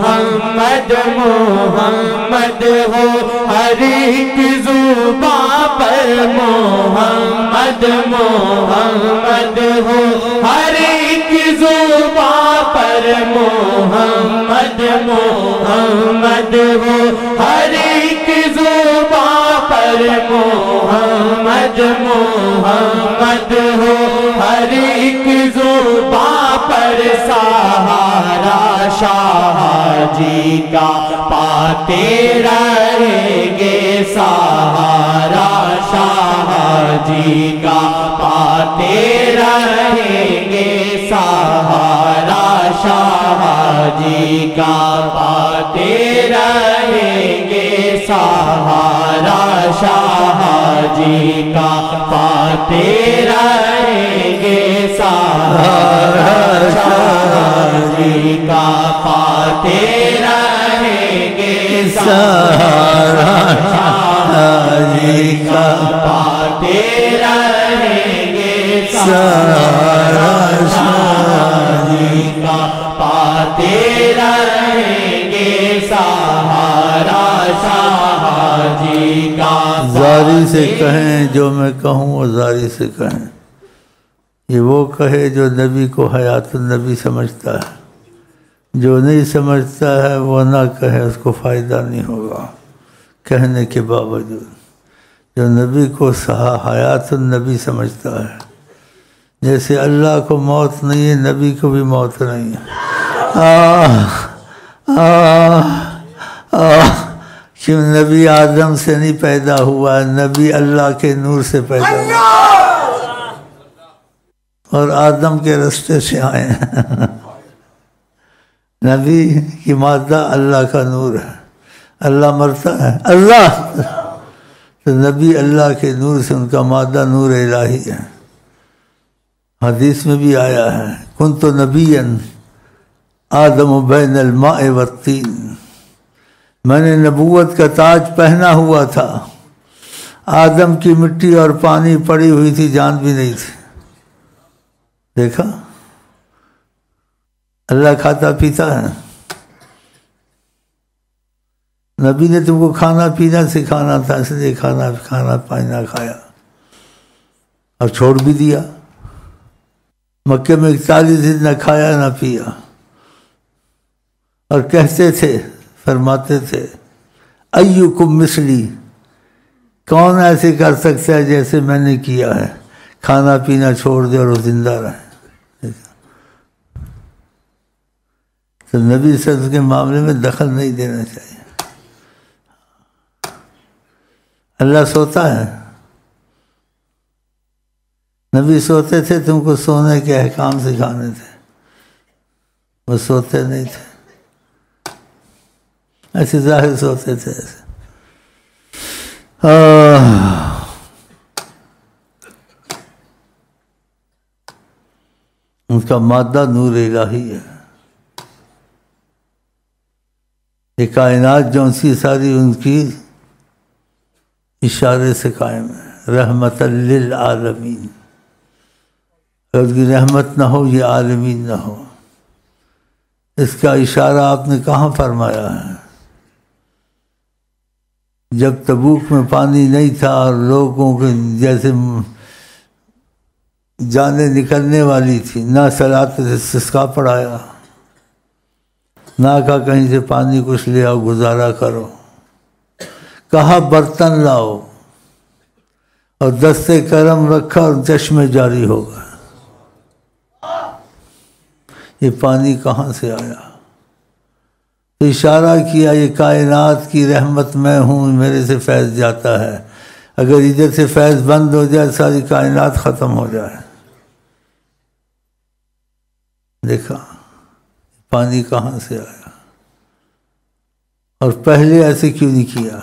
محمد محمد ہو ہر ایک زباں پر محمد محمد ہو ہر ایک زباں پر محمد محمد ہو ہر ایک زباں پر محمد محمد ہو ہر ایک زباں پر سہارا شاہ جی کا پاتے رہیں گے سہارا شاہ جی کا پاتے رہیں گے سہارا شاہ جی کا پاتے رہیں گے سہارا شاہ جی کا پاتے رہیں گے سہارا شاہ جی کا پاتے رہیں گے سہارا شاہ جی کا پاتے رہیں گے سہارا شاہ جی کا پاتے رہیں گے سہارا شاہ جی کا. زاری سے کہیں جو میں کہوں وہ زاری سے کہیں. یہ وہ کہے جو نبی کو حیات النبی سمجھتا ہے، جو نہیں سمجھتا ہے وہ نہ کہے، اس کو فائدہ نہیں ہوگا کہنے کے باوجود. جو نبی کو حیات النبی سمجھتا ہے، جیسے اللہ کو موت نہیں ہے نبی کو بھی موت نہیں ہے. کیوں نبی آدم سے نہیں پیدا ہوا ہے، نبی اللہ کے نور سے پیدا ہوا اور آدم کے رستے سے آئے ہیں. نبی کی مادہ اللہ کا نور ہے. اللہ مرتا ہے اللہ، تو نبی اللہ کے نور سے ان کا مادہ نور الہی ہے. حدیث میں بھی آیا ہے کنت نبیا آدم بین الماء والطین، میں نے نبوت کا تاج پہنا ہوا تھا، آدم کی مٹی اور پانی پڑی ہوئی تھی، جان بھی نہیں تھی. دیکھا اللہ کھاتا پیتا ہے. نبی نے تم کو کھانا پینا سکھانا تھا، اس لیے کھانا پینا کھایا اور چھوڑ بھی دیا. مکے میں 41 دن نہ کھایا نہ پیا، اور کہتے تھے، فرماتے تھے ایکم مثلی، کون ایسے کر سکتا ہے جیسے میں نے کیا ہے، کھانا پینا چھوڑ دے اور وہ زندہ رہے. تو نبی صلی اللہ علیہ وسلم کے معاملے میں دخل نہیں دینا چاہیے. اللہ سوتا ہے، نبی سوتے تھے، تم کو سونے کے احکام سکھانے تھے، وہ سوتے نہیں تھے، ایسے ظاہر سوتے تھے ایسے. ان کا مادہ نور الہی ہے. یہ کائنات جو ان کی ساری ان کی اشارے سے قائم ہے. رحمت للعالمین، اگر اس کی رحمت نہ ہو یہ عالمین نہ ہو. اس کا اشارہ آپ نے کہاں فرمایا ہے؟ جب تبوک میں پانی نہیں تھا اور لوگوں کے جیسے جانیں نکلنے والی تھی، نہ صلاۃ استسقاء پڑھایا، نہ کہا کہیں سے پانی کچھ لے آؤ گزارا کرو، کہا برتن لاؤ اور دستے کرم رکھا اور چشمے جاری ہو گئے. یہ پانی کہاں سے آیا؟ تو اشارہ کیا یہ کائنات کی رحمت میں ہوں، میرے سے فیض جاتا ہے. اگر ادھر سے فیض بند ہو جائے ساری کائنات ختم ہو جائے. دیکھا پانی کہاں سے آیا، اور پہلے ایسے کیوں نہیں کیا؟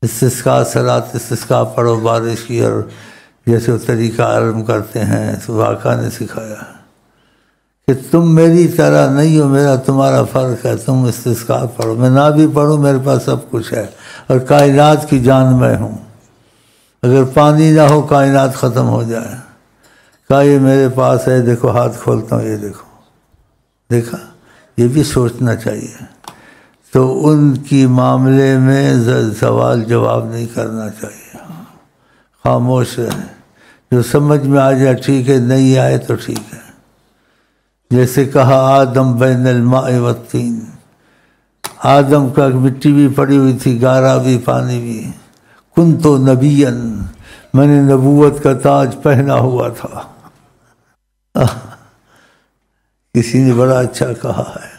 استسقاء صلاۃ استسقاء پڑھو بارش کی، اور جیسے وہ طریقہ علم کرتے ہیں، تو آقا نے سکھایا کہ تم میری طرح نہیں ہو، میرا تمہارا فرق ہے. تم استسقاء پڑھو، میں نہ بھی پڑھوں میرے پاس سب کچھ ہے، اور کائنات کی جان میں ہوں. اگر پانی نہ ہو کائنات ختم ہو جائے. کہا یہ میرے پاس ہے، دیکھو ہاتھ کھولتا ہوں، یہ دیکھو دیکھا، یہ بھی سوچنا چاہیے. تو ان کی معاملے میں سوال جواب نہیں کرنا چاہیے، خاموش رہیں. جو سمجھ میں آ جائے ٹھیک ہے، نہیں آئے تو ٹھیک ہے. جیسے کہا آدم بین الماء والطین، آدم کا مٹی بھی پڑی ہوئی تھی، گارا بھی، پانی بھی. کنت نبیا، میں نے نبوت کا تاج پہنا ہوا تھا. کسی نے بڑا اچھا کہا ہے،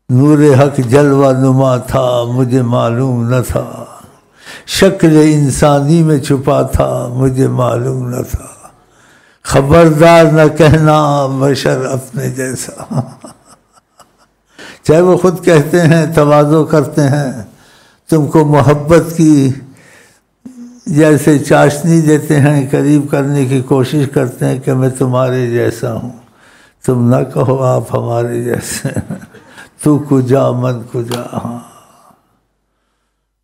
نور حق جلوہ نما تھا مجھے معلوم نہ تھا، شکل انسانی میں چھپا تھا مجھے معلوم نہ تھا، خبردار نہ کہنا بشر اپنے جیسا. چاہے وہ خود کہتے ہیں، تواضع کرتے ہیں، تم کو محبت کی جیسے چاشنی دیتے ہیں، قریب کرنے کی کوشش کرتے ہیں کہ میں تمہارے جیسا ہوں. تم نہ کہو آپ ہمارے جیسے، تو کجا من کجا. ہاں،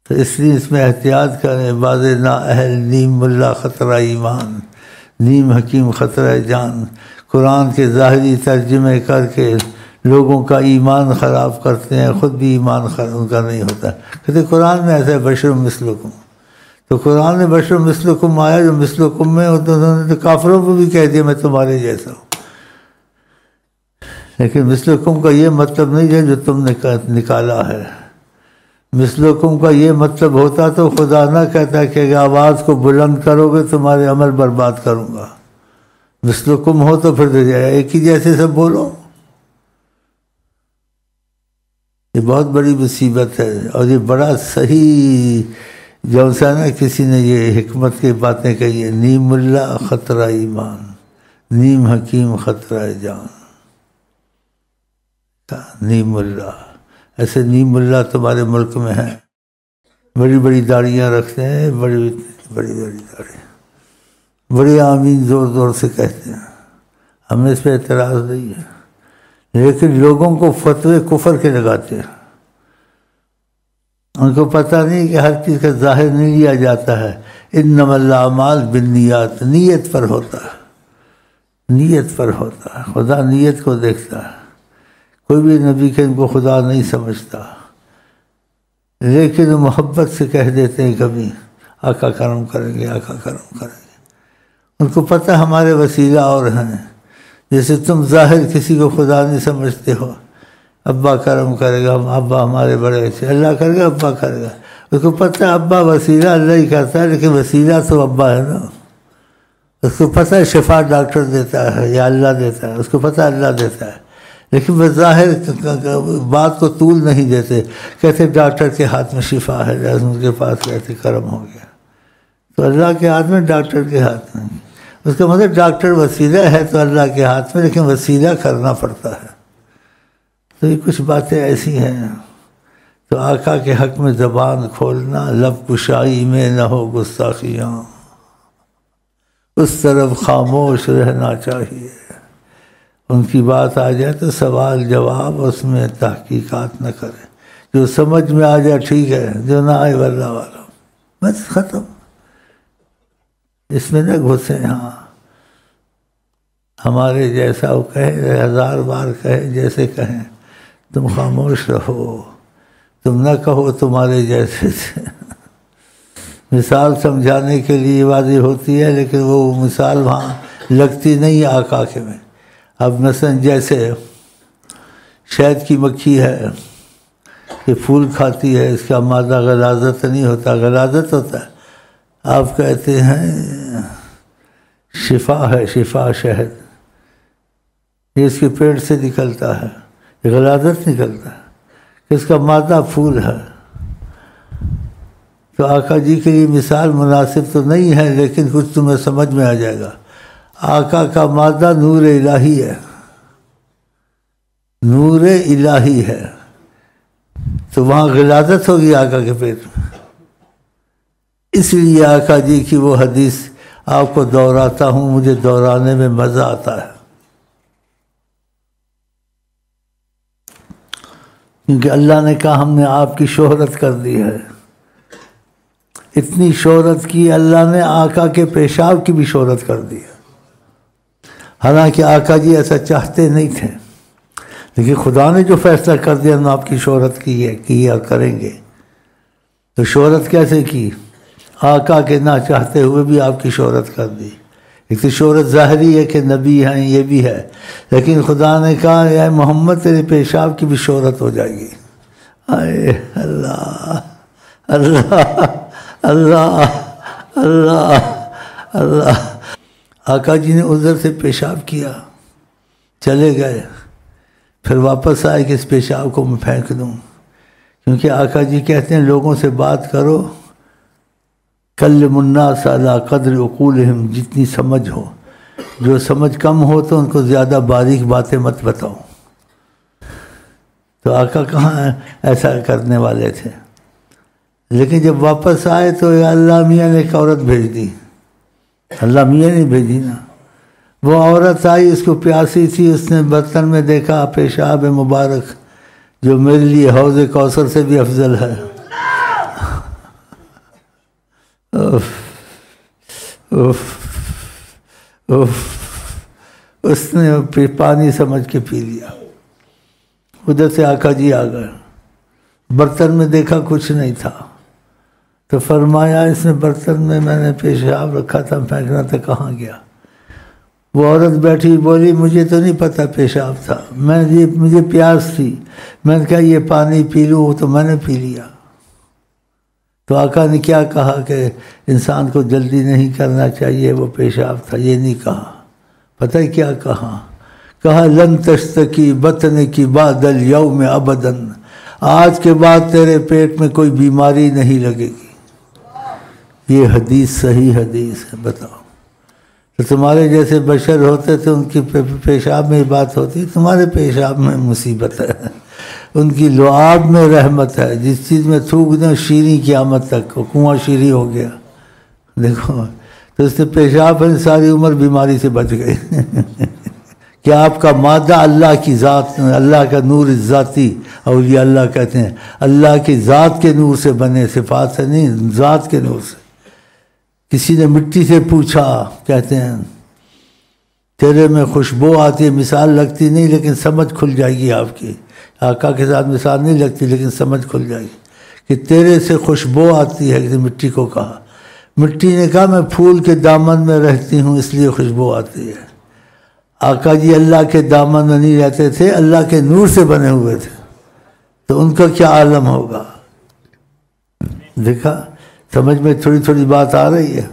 تو اس لیے اس میں احتیاط کریں. بعض نااہل نیم ملا خطرہ ایمان، نیم حکیم خطرہ جان، قرآن کے ظاہری ترجمے کر کے لوگوں کا ایمان خراب کرتے ہیں، خود بھی ایمان ان کا نہیں ہوتا. کہتے قرآن میں ایسا ہے بشر مثلکم، تو قرآن میں بشر مثلکم آیا، جو مثلکم میں انہوں نے تو کافروں کو بھی کہہ دیا میں تمہارے جیسا ہوں. لیکن مثلکم کا یہ مطلب نہیں ہے جو تم نے نکالا ہے. مثلکم کا یہ مطلب ہوتا تو خدا نہ کہتا کہ اگر آواز کو بلند کرو گے تمہارے عمل برباد کروں گا. مثلکم ہو تو پھر ایک ہی جیسے سب بولو. یہ بہت بڑی مصیبت ہے. اور یہ بڑا صحیح جو سا نا کسی نے یہ حکمت کی باتیں کہی ہے، نیم ملا خطرہ ایمان، نیم حکیم خطرہ جان. نیم اللہ، ایسے نیم اللہ تمہارے ملک میں ہیں، بڑی بڑی داڑیاں رکھتے ہیں، بڑی بڑی داڑھی، بڑی آمین زور زور سے کہتے ہیں. ہمیں اس پہ اعتراض نہیں ہے، لیکن لوگوں کو فتوے کفر کے لگاتے ہیں. ان کو پتہ نہیں کہ ہر چیز کا ظاہر نہیں لیا جاتا ہے. انما الاعمال بالنیات، نیت پر ہوتا ہے، نیت پر ہوتا ہے. خدا نیت کو دیکھتا ہے. کوئی بھی نبی کے ان کو خدا نہیں سمجھتا، لیکن محبت سے کہہ دیتے ہیں کبھی آقا کرم کریں گے، آقا کرم کریں گے. ان کو پتہ ہمارے وسیلہ اور ہیں. جیسے تم ظاہر کسی کو خدا نہیں سمجھتے ہو، ابا کرم کرے گا، ابا ہمارے بڑے اچھے، اللہ کرے گا، ابا کرے گا. اس کو پتہ ابا وسیلہ اللہ ہی کرتا ہے، لیکن وسیلہ تو ابا ہے نا. اس کو پتہ ہے شفا ڈاکٹر دیتا ہے یا اللہ دیتا ہے، اس کو پتہ اللہ دیتا ہے، لیکن وہ ظاہر بات کو طول نہیں دیتے. کہتے ڈاکٹر کے ہاتھ میں شفا ہے، ان کے پاس کہتے کرم ہو گیا. تو اللہ کے ہاتھ میں، ڈاکٹر کے ہاتھ میں. اس کا مطلب ڈاکٹر وسیلہ ہے تو اللہ کے ہاتھ میں، لیکن وسیلہ کرنا پڑتا ہے. تو یہ کچھ باتیں ایسی ہیں. تو آقا کے حق میں زبان کھولنا، لب کشائی میں نہ ہو گستاخیاں، اس طرف خاموش رہنا چاہیے. ان کی بات آ جائے تو سوال جواب اس میں تحقیقات نہ کریں. جو سمجھ میں آ جائے ٹھیک ہے، جو نہ آئے واللہ والا، بس ختم. اس میں نہ گھسیں. ہاں، ہمارے جیسا وہ کہے، 1000 بار کہے، جیسے کہیں، تم خاموش رہو. تم نہ کہو تمہارے جیسے تھے. مثال سمجھانے کے لیے واضح ہوتی ہے، لیکن وہ مثال وہاں لگتی نہیں آقا کے میں. اب مثلا جیسے شہد کی مکھی ہے، یہ پھول کھاتی ہے، اس کا مادہ غلاظت نہیں ہوتا، غلاظت ہوتا ہے. آپ کہتے ہیں شفا ہے، شفا شہد، یہ اس کے پیٹ سے نکلتا ہے، یہ غلاظت نکلتا ہے، اس کا مادہ پھول ہے. تو آقا جی کے لیے مثال مناسب تو نہیں ہے، لیکن کچھ تمہیں سمجھ میں آ جائے گا. آقا کا مادہ نور الہی ہے، نور الہی ہے، تو وہاں غلاظت ہوگی آقا کے پیٹ میں. اس لیے آقا جی کی وہ حدیث آپ کو دہراتا ہوں، مجھے دہرانے میں مزہ آتا ہے، کیونکہ اللہ نے کہا ہم نے آپ کی شہرت کر دی ہے. اتنی شہرت کی اللہ نے، آقا کے پیشاب کی بھی شہرت کر دی ہے. حالانکہ آقا جی ایسا چاہتے نہیں تھے، لیکن خدا نے جو فیصلہ کر دیا ہم آپ کی شہرت کی اور کریں گے، تو شہرت کیسے کی؟ آقا کے نہ چاہتے ہوئے بھی آپ کی شہرت کر دی۔ ایک تو شہرت ظاہری ہے کہ نبی ہیں، یہ بھی ہے، لیکن خدا نے کہا اے محمد تیرے پیشاب کی بھی شہرت ہو جائے گی۔ اے اللہ اللہ اللہ اللہ اللہ۔ آقا جی نے عذر سے پیشاب کیا، چلے گئے، پھر واپس آئے کہ اس پیشاب کو میں پھینک دوں، کیونکہ آقا جی کہتے ہیں لوگوں سے بات کرو کلم الناس علی قدر عقولہم، جتنی سمجھ ہو، جو سمجھ کم ہو تو ان کو زیادہ باریک باتیں مت بتاؤ۔ تو آقا کہاں ایسا کرنے والے تھے، لیکن جب واپس آئے تو اللہ میاں نے ایک عورت بھیج دی، اللہ میاں نے بھیجی نا۔ وہ عورت آئی، اس کو پیاسی تھی، اس نے برتن میں دیکھا پیشاب مبارک جو میرے لیے حوض کوثر سے بھی افضل ہے۔ اف اف اف، اس نے پانی سمجھ کے پی لیا۔ ادھر سے آقا جی آ گئے، برتن میں دیکھا کچھ نہیں تھا، تو فرمایا اس نے برتن میں نے پیشاب رکھا تھا، پھینکنا تھا، کہاں گیا؟ وہ عورت بیٹھی بولی مجھے تو نہیں پتہ پیشاب تھا، مجھے پیاس تھی، میں نے کہا یہ پانی پی لوں، تو میں نے پی لیا۔ تو آقا نے کیا کہا کہ انسان کو جلدی نہیں کرنا چاہیے، وہ پیشاب تھا، یہ نہیں کہا۔ پتہ ہے کیا کہا لن تشتکی بطن کی بعد الیوم ابدا، آج کے بعد تیرے پیٹ میں کوئی بیماری نہیں لگے گی۔ یہ حدیث صحیح حدیث ہے۔ بتاؤ، تو تمہارے جیسے بشر ہوتے تو ان کی پیشاب میں بات ہوتی، تمہارے پیشاب میں مصیبت ہے، ان کی لعاب میں رحمت ہے، جس چیز میں تھوک دیں شیریں قیامت تک، کنواں شیریں ہو گیا۔ دیکھو تو اس نے پیشاب میں ساری عمر بیماری سے بچ گئی۔ کہ آپ کا مادہ اللہ کی ذات، اللہ کا نور ذاتی، اولیاء اللہ کہتے ہیں اللہ کی ذات کے نور سے بنے، صفات سے نہیں، ذات کے نور سے۔ کسی نے مٹی سے پوچھا، کہتے ہیں تیرے میں خوشبو آتی ہے، مثال لگتی نہیں لیکن سمجھ کھل جائے گی آپ کی۔ آقا کے ساتھ مثال نہیں لگتی لیکن سمجھ کھل جائے گی کہ تیرے سے خوشبو آتی ہے۔ کہ مٹی کو کہا، مٹی نے کہا میں پھول کے دامن میں رہتی ہوں اس لیے خوشبو آتی ہے۔ آقا جی اللہ کے دامن میں نہیں رہتے تھے، اللہ کے نور سے بنے ہوئے تھے، تو ان کا کیا عالم ہوگا۔ دیکھا، سمجھ میں تھوڑی تھوڑی بات آ رہی ہے۔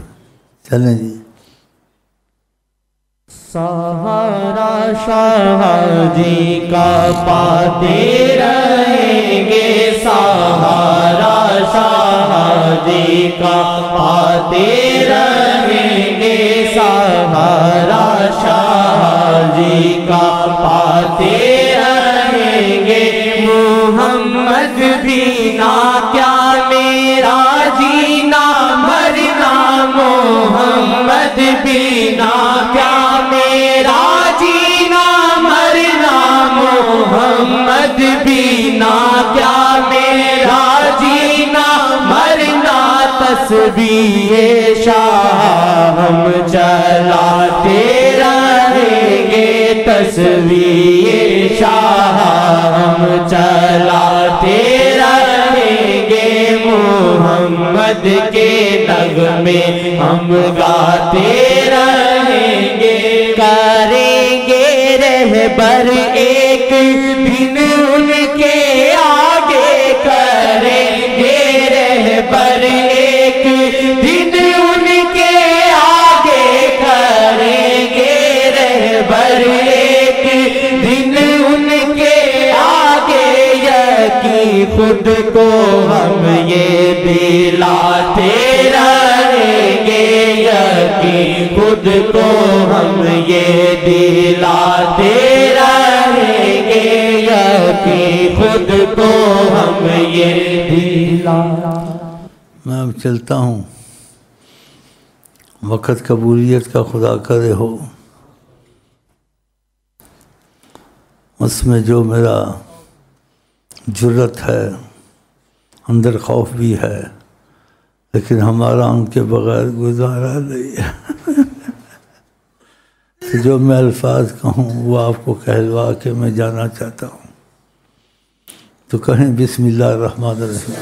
چلیں جی۔ سہارا شاہ جی کا پاتے رہیں گے، سہارا شاہ جی کا پاتے رہیں گے، سہارا شاہ جی کا پاتے رہیں گے۔ محمد بینا کیا میرا جینا مرنا، محمد بینا کیا میرا جینا مرنا، محمد بینا کیا میرا جینا مرنا۔ تسبیح شاہ ہم چلاتے رہیں گے، تسبیح شاہ ہم چلاتے رہیں گے۔ محمد کے نغمے ہم گاتے رہیں گے، کریں گے رہبر ایک دن ان کے آگے، کریں گے رہبر ایک دن ان کے آگے، کریں گے رہبر ایک دن ان کے آگے۔ یقین خود کو ہم یہ دلاتے رہیں گے، یقین خود کو ہم یہ دلاتے رہیں گے، یقین خود کو ہم یہ دلاتے۔ میں اب چلتا ہوں، وقت قبولیت کا خدا کرے ہو، اس میں جو میرا جرت ہے، اندر خوف بھی ہے، لیکن ہمارا ان کے بغیر گزارا نہیں ہے۔ تو جو میں الفاظ کہوں وہ آپ کو کہلوا کے میں جانا چاہتا ہوں. تو کہیں بسم اللہ الرحمن الرحیم.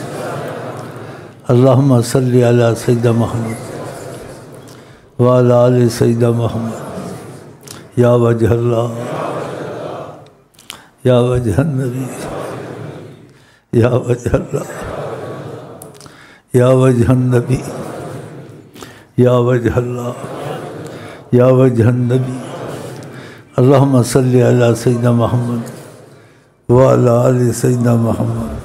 اللہم صلی علی سیدنا محمد وعلی آل سیدنا محمد یا وجہ اللہ یا وجہ النبی یا وجہ اللہ یا وجہ النبی یا وجہ اللہ یا وجہ النبی. اللہم صلی علی سیدنا محمد وعلی آل سیدنا محمد